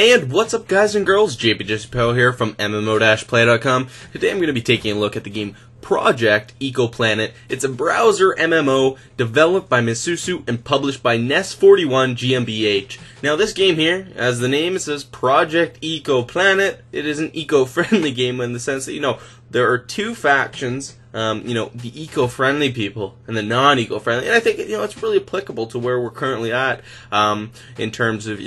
And what's up, guys and girls? JP here from MMO-Play.com. Today I'm going to be taking a look at the game Project EcoPlanet. It's a browser MMO developed by Mizisu and published by NEST41 GmbH. Now this game here, as the name says, Project EcoPlanet, it is an eco-friendly game in the sense that, there are two factions. The eco-friendly people and the non-eco-friendly. And I think, it's really applicable to where we're currently at, in terms of,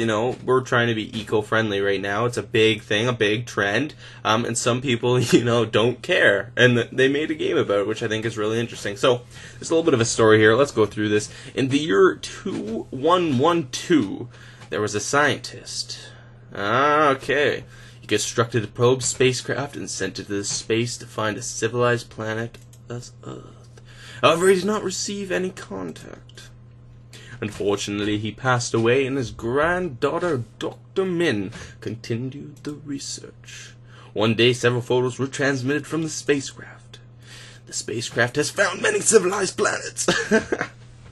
we're trying to be eco-friendly right now. It's a big thing, a big trend, and some people, don't care. And they made a game about it, which I think is really interesting. So, there's a little bit of a story here. Let's go through this. In the year 2112, there was a scientist. Okay. Constructed a probe spacecraft and sent it to space to find a civilized planet as Earth. However, he did not receive any contact. Unfortunately, he passed away, and his granddaughter, Dr. Min, continued the research. One day, several photos were transmitted from the spacecraft. The spacecraft has found many civilized planets.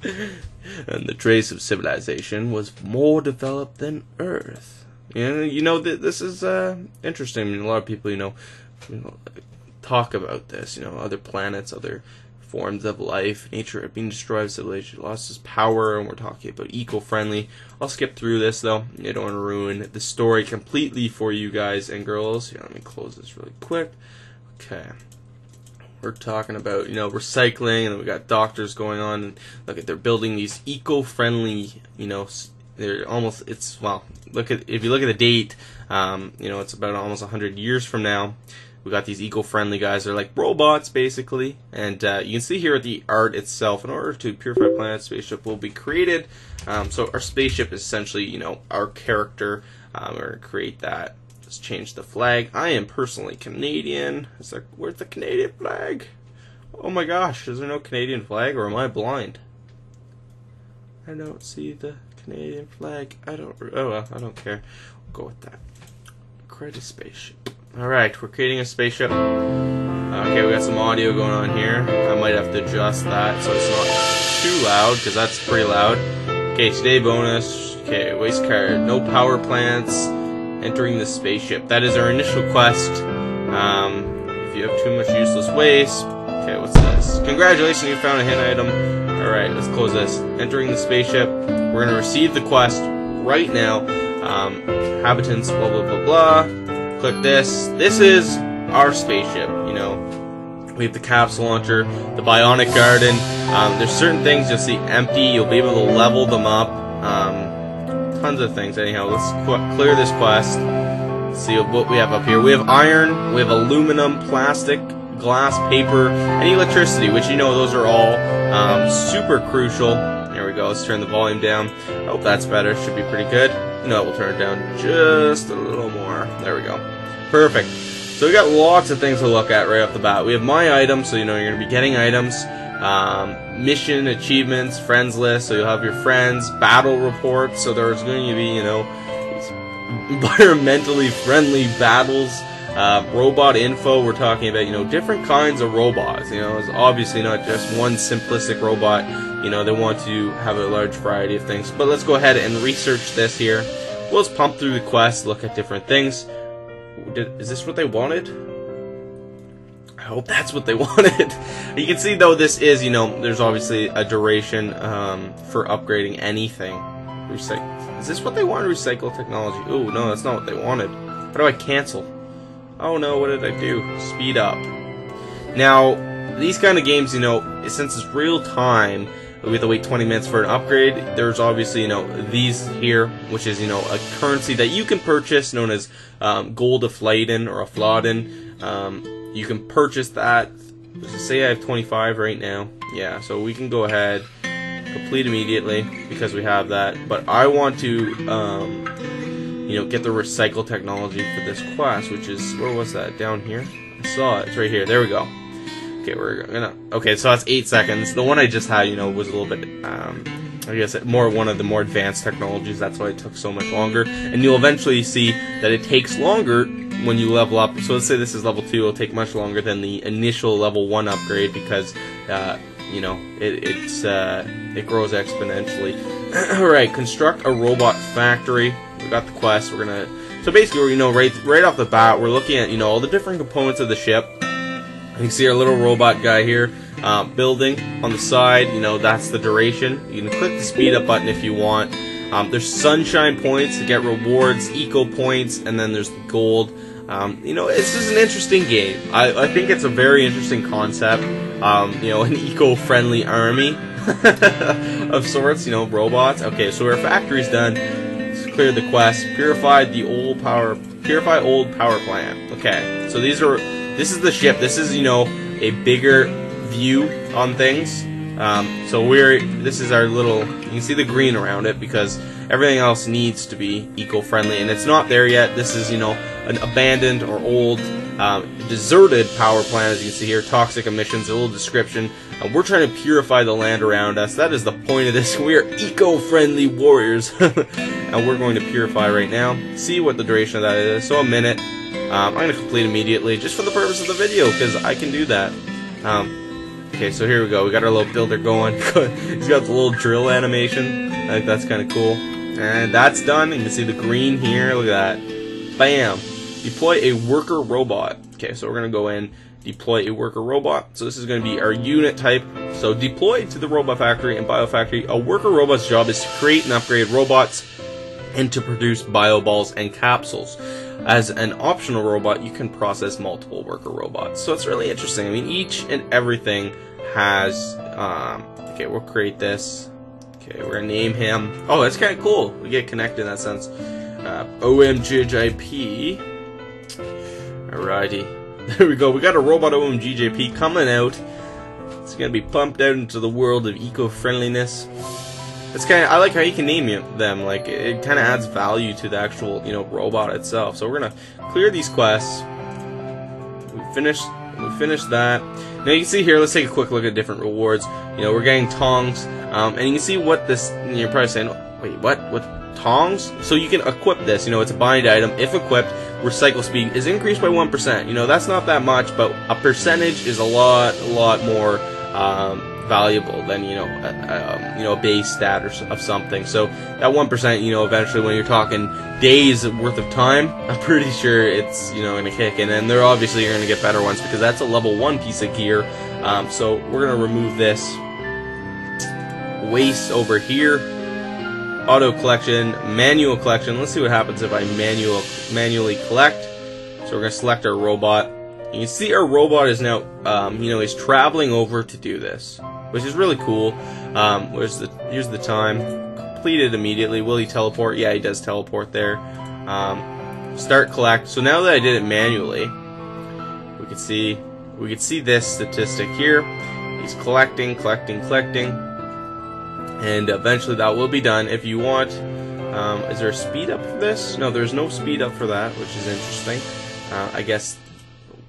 And the trace of civilization was more developed than Earth. This is interesting. I mean, a lot of people, talk about this. Other planets, other forms of life, nature are being destroyed, civilization lost its power, and we're talking about eco-friendly. I'll skip through this though. I don't want to ruin the story completely for you guys and girls. Let me close this really quick. Okay. We're talking about, recycling, and then we got doctors going on, and look at, they're building these eco-friendly, they're almost, if you look at the date, it's about almost 100 years from now. We got these eco-friendly guys. They're like robots, basically. And you can see here at the art itself, in order to purify planet, spaceship will be created. So our spaceship is essentially, our character. We're going to create that. Just change the flag. I am personally Canadian. Where's the Canadian flag? Oh my gosh, is there no Canadian flag, or am I blind? I don't see the Canadian flag. I don't care. We'll go with that. Create a spaceship. Alright, we're creating a spaceship. Okay, we got some audio going on here. I might have to adjust that so it's not too loud, because that's pretty loud. Okay, today bonus. Okay, waste card. No power plants. Entering the spaceship. That is our initial quest. If you have too much useless waste. Okay, what's this? Congratulations, you found a hint item. Alright, let's close this. Entering the spaceship. We're going to receive the quest right now. Inhabitants, blah, blah, blah, blah. Click this. This is our spaceship, We have the capsule launcher, the bionic garden. There's certain things you'll see empty. You'll be able to level them up. Tons of things. Anyhow, let's clear this quest. Let's see what we have up here. We have iron, we have aluminum, plastic, glass, paper, and electricity, which those are all super crucial. There we go. Let's turn the volume down. I hope that's better. Should be pretty good. We'll turn it down just a little more. There we go. Perfect. So we got lots of things to look at right off the bat. We have my items, so you're going to be getting items. Mission, achievements, friends list, so you'll have your friends. Battle reports, so there's going to be, these environmentally friendly battles. Robot info, we're talking about, different kinds of robots. It's obviously not just one simplistic robot. They want to have a large variety of things. But let's go ahead and research this here. We'll just pump through the quest, look at different things. Is this what they wanted? I hope that's what they wanted. You can see, though, this is, there's obviously a duration for upgrading anything. Is this what they wanted? Recycle technology. Oh, no, that's not what they wanted. How do I cancel? Oh no, what did I do? Speed up. Now, these kind of games, since it's real time, we have to wait 20 minutes for an upgrade. There's obviously, these here, which is, a currency that you can purchase, known as gold afladen or afladen. You can purchase that. Let's say I have 25 right now. Yeah, so we can go ahead, complete immediately, because we have that. But I want to, get the recycle technology for this quest, which is, where was that? Down here? I saw it. It's right here. There we go. Okay, so that's 8 seconds. The one I just had, was a little bit, I guess, one of the more advanced technologies. That's why it took so much longer. And you'll eventually see that it takes longer when you level up. So let's say this is level 2. It'll take much longer than the initial level 1 upgrade because, it grows exponentially. Alright, construct a robot factory. We got the quest. We're going to So basically, you know, right off the bat, we're looking at, you know, all the different components of the ship. You can see our little robot guy here building on the side. You know, that's the duration. You can click the speed up button if you want. There's sunshine points to get rewards, eco points, and then there's the gold. You know, it's just an interesting game. I think it's a very interesting concept. You know, an eco-friendly army of sorts. You know, robots. Okay, so our factory's done. Let's clear the quest. Purify old power plant. Okay, so this is the ship. This is, you know, a bigger view on things. So this is our little, you can see the green around it because everything else needs to be eco-friendly, and it's not there yet. This is, you know, an abandoned or old, deserted power plant, as you can see here. Toxic emissions, a little description. We're trying to purify the land around us. That is the point of this. We are eco-friendly warriors. And we're going to purify right now. See what the duration of that is. So a minute. I'm going to complete immediately, just for the purpose of the video, because I can do that. Okay, so here we go. We got our little builder going. He's got the little drill animation. I think that's kind of cool. And that's done. You can see the green here. Look at that. Bam. Deploy a worker robot. Okay, so we're going to go in, deploy a worker robot. So this is going to be our unit type. So deploy to the robot factory and biofactory. A worker robot's job is to create and upgrade robots and to produce bioballs and capsules. As an optional robot, you can process multiple worker robots. So it's really interesting. I mean, each and everything has, okay, we'll create this. Okay, we're gonna name him. Oh, that's kind of cool. We get connected in that sense. OMGJP. Alrighty. There we go. We got a robot OMGJP coming out. It's gonna be pumped out into the world of eco-friendliness. It's kind of, I like how you can name them. Like, it kind of adds value to the actual, you know, robot itself. So we're gonna clear these quests. We finished that. Now you can see here. Let's take a quick look at different rewards. You know, we're getting tongs, and you can see what this. You're probably saying, wait, what? What tongs? So you can equip this. You know, it's a bind item. If equipped, recycle speed is increased by 1%. You know, that's not that much, but a percentage is a lot more. Valuable than, you know, a base stat of something. So that 1%, you know, eventually when you're talking days worth of time, I'm pretty sure it's, you know, gonna kick in, and they're obviously you're gonna get better ones because that's a level 1 piece of gear. So we're gonna remove this waste over here. Auto collection, manual collection. Let's see what happens if I manually collect. So we're gonna select our robot. You can see our robot is now, you know, he's traveling over to do this, which is really cool. Here's the time. Completed immediately. Will he teleport? Yeah, he does teleport there. Start collect. So now that I did it manually, we could see this statistic here. He's collecting, and eventually that will be done. If you want, is there a speed up for this? No, there's no speed up for that, which is interesting. I guess.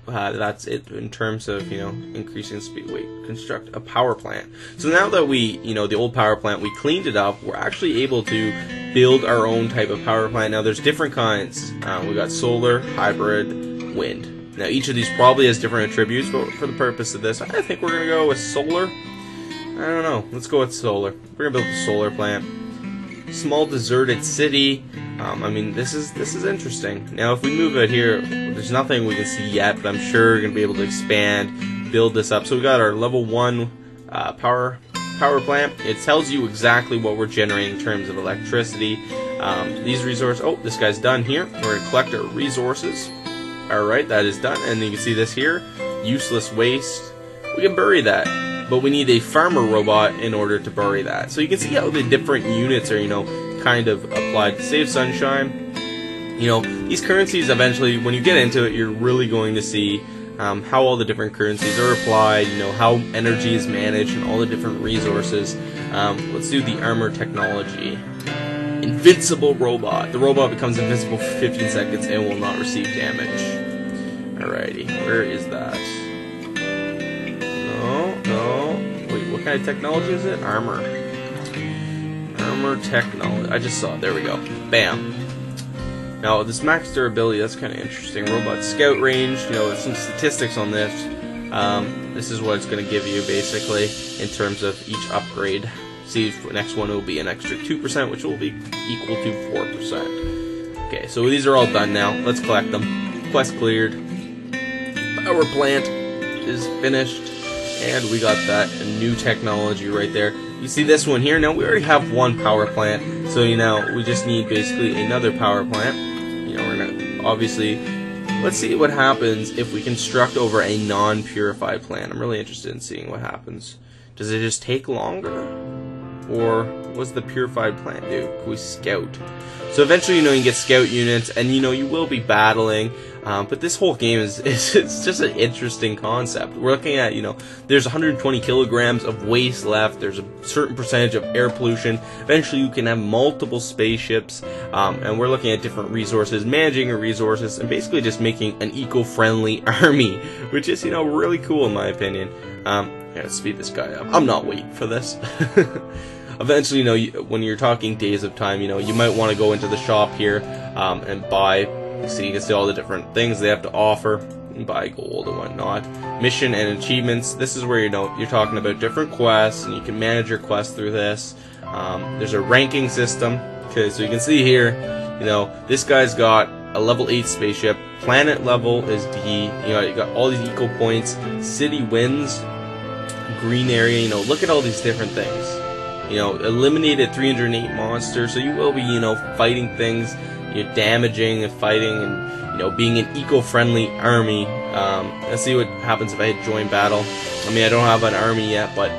That's it in terms of, you know, increasing speed. Wait, construct a power plant. So now that we, you know, the old power plant, we cleaned it up, we're actually able to build our own type of power plant. Now there's different kinds. We got solar, hybrid, wind. Now each of these probably has different attributes, but for the purpose of this, I think we're gonna go with solar. I don't know. Let's go with solar. We're gonna build a solar plant. Small deserted city. I mean, this is interesting. Now, if we move it here, there's nothing we can see yet, but I'm sure we're gonna be able to expand, build this up. So we got our level 1 power plant. It tells you exactly what we're generating in terms of electricity. These resources. Oh, this guy's done here. We're gonna collect our resources. All right, that is done, and you can see this here. Useless waste. We can bury that. But we need a farmer robot in order to bury that. So you can see how the different units are, you know, kind of applied to save sunshine. You know, these currencies eventually, when you get into it, you're really going to see how all the different currencies are applied, you know, how energy is managed and all the different resources. Let's do the armor technology. Invincible robot. The robot becomes invincible for 15 seconds and will not receive damage. Alrighty, where is that? No. Wait, what kind of technology is it? Armor technology. I just saw it. There we go. Bam. Now, this max durability, that's kind of interesting. Robot scout range, you know, some statistics on this. This is what it's going to give you, basically, in terms of each upgrade. See, the next one will be an extra 2%, which will be equal to 4%. Okay, so these are all done now. Let's collect them. Quest cleared. Power plant is finished. And we got that new technology right there. You see this one here? Now we already have one power plant. So we just need basically another power plant. We're gonna obviously, let's see what happens if we construct over a non-purified plant. I'm really interested in seeing what happens. Does it just take longer? Or what's the purified plant do? Can we scout? So eventually, you can get scout units, and you will be battling. But this whole game it's just an interesting concept. We're looking at, there's 120 kilograms of waste left. There's a certain percentage of air pollution. Eventually, you can have multiple spaceships, and we're looking at different resources, managing your resources, and basically just making an eco-friendly army, which is, really cool in my opinion. Let's speed this guy up. I'm not waiting for this. Eventually, when you're talking days of time, you might want to go into the shop here and buy. So you can see all the different things they have to offer, and buy gold and whatnot. Mission and achievements. This is where you're talking about different quests, and you can manage your quests through this. There's a ranking system. Okay, so you can see here, this guy's got a level 8 spaceship. Planet level is D. You got all these eco points. City wins. Green area. Look at all these different things. Eliminated 308 monsters. So you will be, fighting things. You're damaging and fighting and being an eco-friendly army. Let's see what happens if I hit join battle. I don't have an army yet, but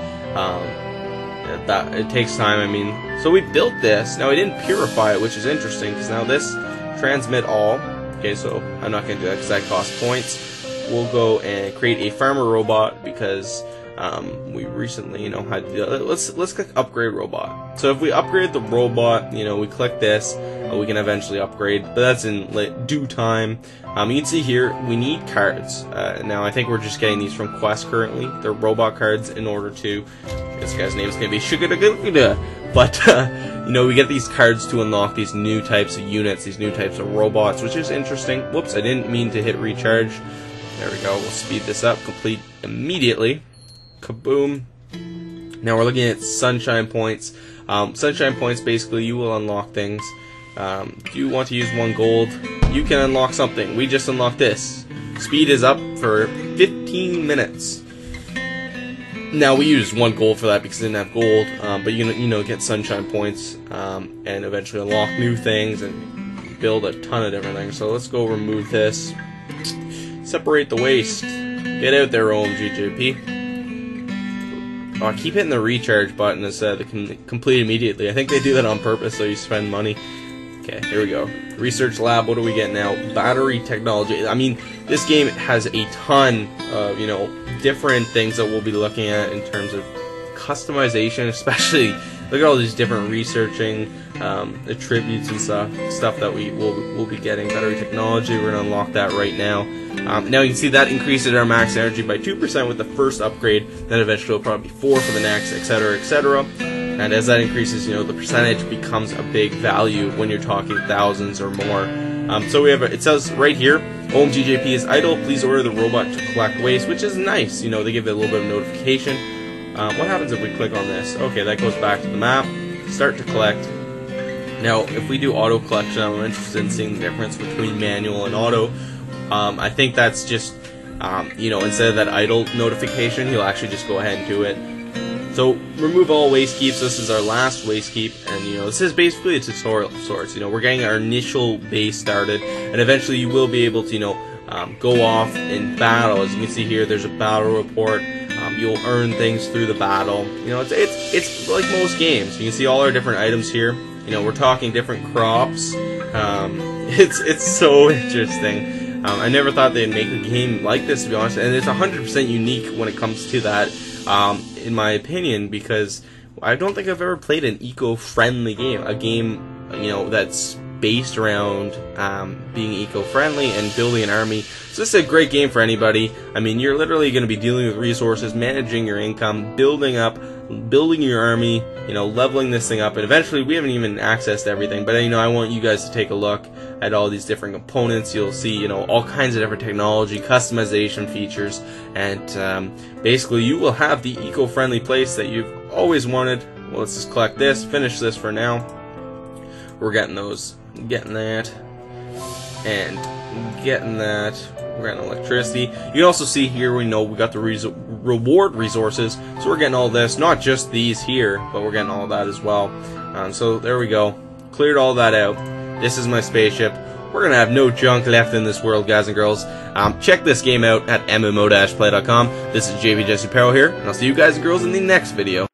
that it takes time. So we built this. Now I didn't purify it, which is interesting because now this transmit all. Okay, so I'm not going to do that because that costs points. We'll go and create a farmer robot because we recently, had to do that. Let's click upgrade robot. So if we upgrade the robot, we click this, we can eventually upgrade, but that's in due time. You can see here we need cards. Now I think we're just getting these from Quest currently. They're robot cards in order to. This guy's name is gonna be Shugadaguda, but we get these cards to unlock these new types of units, these new types of robots, which is interesting. Whoops, I didn't mean to hit recharge. There we go. We'll speed this up. Complete immediately. Kaboom. Now we're looking at sunshine points. Sunshine points, basically you will unlock things. If you want to use 1 gold, you can unlock something. We just unlocked this. Speed is up for 15 minutes. Now we used 1 gold for that because it didn't have gold, but you get sunshine points and eventually unlock new things and build a ton of different things. So let's go remove this. Separate the waste. Get out there, OMGJP. Oh, I keep hitting the recharge button instead of the complete immediately. I think they do that on purpose so you spend money. Okay, here we go. Research lab, what do we get now? Battery technology. This game has a ton of, different things that we'll be looking at in terms of customization, especially look at all these different researching attributes and stuff that we'll be getting. Battery technology, we're going to unlock that right now. Now you can see that increases our max energy by 2% with the first upgrade, then eventually it'll probably be 4 for the next, etc., etc. And as that increases, the percentage becomes a big value when you're talking thousands or more. So we have it says right here, OMGJP is idle, please order the robot to collect waste, which is nice. They give it a little bit of notification. What happens if we click on this? Okay, that goes back to the map, start to collect. Now, if we do auto collection, I'm interested in seeing the difference between manual and auto. I think that's just, instead of that idle notification, he'll actually just go ahead and do it. So, remove all waste keeps. This is our last waste keep, and this is basically a tutorial of sorts. We're getting our initial base started, and eventually you will be able to, go off in battle. As you can see here, there's a battle report. You'll earn things through the battle. It's like most games. You can see all our different items here. We're talking different crops. It's so interesting. I never thought they'd make a game like this, to be honest, and it's 100% unique when it comes to that, in my opinion, because I don't think I've ever played an eco-friendly game, a game, that's based around being eco-friendly and building an army. So this is a great game for anybody. You're literally going to be dealing with resources, managing your income, building your army, leveling this thing up, and eventually we haven't even accessed everything, but I want you guys to take a look at all these different components. You'll see, all kinds of different technology, customization features, and basically you will have the eco-friendly place that you've always wanted. Well, let's just collect this, finish this for now. We're getting that. and getting that. We're getting electricity. You can also see here, we got the reward resources, so we're getting all this, not just these here, but we're getting all that as well. So there we go. Cleared all that out. This is my spaceship. We're gonna have no junk left in this world, guys and girls. Check this game out at mmo-play.com. This is JV Jesse Perro here, and I'll see you guys and girls in the next video.